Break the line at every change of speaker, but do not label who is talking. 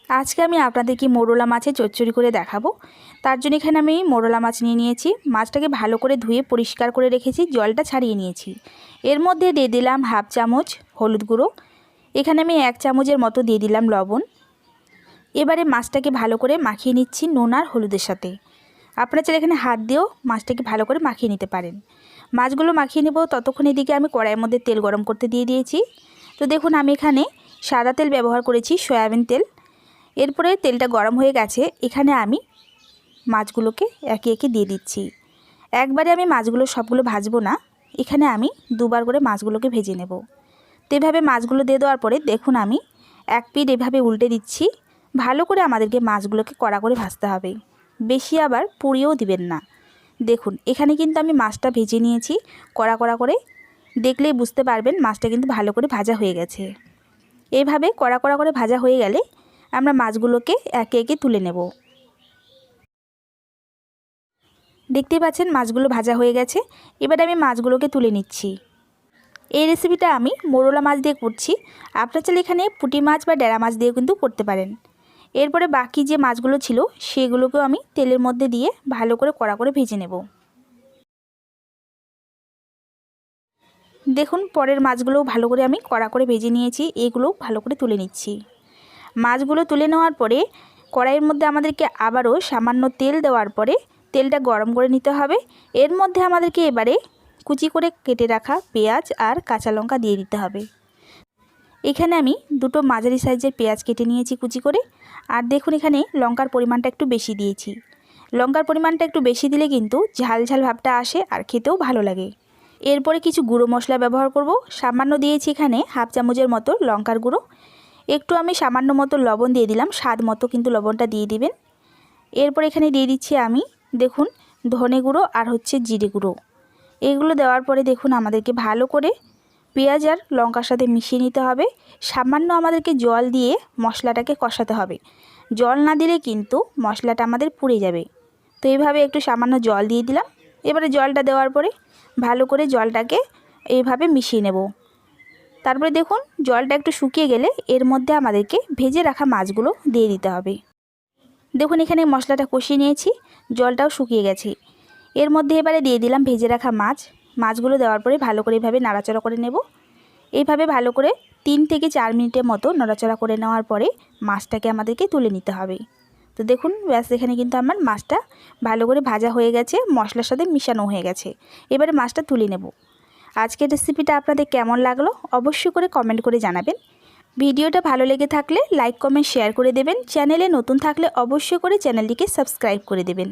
আজকে আমি আপনাদেরকে মোরলা মাছের চচ্চড়ি করে দেখাবো। তার জন্য এখানে আমি মোরলা মাছ নিয়ে নিয়েছি। মাছটাকে ভালো করে ধুয়ে পরিষ্কার করে রেখেছি, জলটা ছাড়িয়ে নিয়েছি। এর মধ্যে দিয়ে দিলাম হাফ চামচ হলুদ গুঁড়ো, এখানে আমি 1 চামচের মতো দিয়ে দিলাম লবণ। এবারে মাছটাকে ভালো করে মাখিয়ে নিচ্ছি নুন আর হলুদের সাথে। আপনারা চাইলে এখানে হাত দিয়েও মাছটাকে ভালো করে মাখিয়ে নিতে পারেন। মাছগুলো মাখিয়ে নেব, ততক্ষণ এদিকে আমি কড়াইয়ের মধ্যে তেল গরম করতে দিয়ে দিয়েছি। তো দেখুন আমি এখানে সাদা তেল ব্যবহার করেছি, সয়াবিন তেল। এরপরে তেলটা গরম হয়ে গেছে, এখানে আমি মাছগুলোকে একে একে দিয়ে দিচ্ছি। একবারে আমি মাছগুলো সবগুলো ভাজবো না, এখানে আমি দুবার করে মাছগুলোকে ভেজে নেব। তো এভাবে মাছগুলো দিয়ে দেওয়ার পরে দেখুন আমি এক পিঠ এভাবে উল্টে দিচ্ছি। ভালো করে আমাদেরকে মাছগুলোকে কড়া করে ভাজতে হবে, বেশি আবার পুড়িয়েও দিবেন না। দেখুন এখানে কিন্তু আমি মাছটা ভেজে নিয়েছি কড়া কড়া করে, দেখলেই বুঝতে পারবেন মাছটা কিন্তু ভালো করে ভাজা হয়ে গেছে। এইভাবে কড়া কড়া করে ভাজা হয়ে গেলে আমরা মাছগুলোকে একে একে তুলে নেব। দেখতেই পাচ্ছেন মাছগুলো ভাজা হয়ে গেছে। এবার আমি মাছগুলোকে তুলে নিচ্ছি। এই রেসিপিটা আমি মোরলা মাছ দিয়ে করছি, আপনারা চাইলে এখানে পুঁটি মাছ বা ডেরা মাছ দিয়েও কিন্তু করতে পারেন। এরপরে বাকি যে মাছগুলো ছিল সেগুলোকেও আমি তেলের মধ্যে দিয়ে ভালো করে কড়া করে ভেজে নেব। দেখুন পরের মাছগুলোও ভালো করে আমি কড়া করে ভেজে নিয়েছি, এগুলোও ভালো করে তুলে নিচ্ছি। মাছগুলো তুলে নেওয়ার পরে কড়াইয়ের মধ্যে আমাদেরকে আবারও সামান্য তেল দেওয়ার পরে তেলটা গরম করে নিতে হবে। এর মধ্যে আমাদেরকে এবারে কুচি করে কেটে রাখা পেঁয়াজ আর কাঁচা লঙ্কা দিয়ে দিতে হবে। এখানে আমি দুটো মাঝারি সাইজের পেঁয়াজ কেটে নিয়েছি কুচি করে। আর দেখুন এখানে লঙ্কার পরিমাণটা একটু বেশি দিয়েছি। লঙ্কার পরিমাণটা একটু বেশি দিলে কিন্তু ঝাল ঝাল ভাবটা আসে আর খেতেও ভালো লাগে। এরপরে কিছু গুঁড়ো মশলা ব্যবহার করব। সামান্য দিয়েছি এখানে হাফ চামচের মতো লঙ্কার গুঁড়ো, একটু আমি সামান্য মতো লবণ দিয়ে দিলাম, স্বাদ মতো কিন্তু লবণটা দিয়ে দিবেন। এরপর এখানে দিয়ে দিচ্ছি আমি দেখুন ধনে গুঁড়ো আর জিরে গুঁড়ো। এগুলো দেওয়ার পরে দেখুন আমাদেরকে ভালো করে পেঁয়াজ আর লঙ্কার সাথে মিশিয়ে নিতে হবে। সামান্য আমাদেরকে জল দিয়ে মশলাটাকে কষাতে হবে, জল না দিলে কিন্তু মশলাটা আমাদের পুড়ে যাবে। তো এইভাবে একটু সামান্য জল দিয়ে দিলাম। এবারে জলটা দেওয়ার পরে ভালো করে জলটাকে এইভাবে মিশিয়ে নেব। তারপরে দেখুন জলটা একটু শুকিয়ে গেলে এর মধ্যে আমাদেরকে ভেজে রাখা মাছগুলো দিয়ে দিতে হবে। দেখুন এখানে মশলাটা কষিয়ে নিয়েছি, জলটাও শুকিয়ে গেছে। এর মধ্যে এবারে দিয়ে দিলাম ভেজে রাখা মাছগুলো দেওয়ার পরে ভালো করে এইভাবে নাড়াচাড়া করে নেব। এইভাবে ভালো করে 3 থেকে 4 মিনিটের মতো নাড়াচাড়া করে নেওয়ার পরে মাছটাকে আমাদেরকে তুলে নিতে হবে। তো দেখুন ব্যাস এখানে কিন্তু আমার মাছটা ভালো করে ভাজা হয়ে গেছে, মশলার সাথে মিশানো হয়ে গেছে। এবারে মাছটা তুলে নেব। আজকের রেসিপিটা আপনাদের কেমন লাগলো অবশ্যই করে কমেন্ট করে জানাবেন। ভিডিওটা ভালো লেগে থাকলে লাইক কমেন্ট শেয়ার করে দেবেন। চ্যানেলে নতুন থাকলে অবশ্যই করে চ্যানেলটিকে সাবস্ক্রাইব করে দেবেন।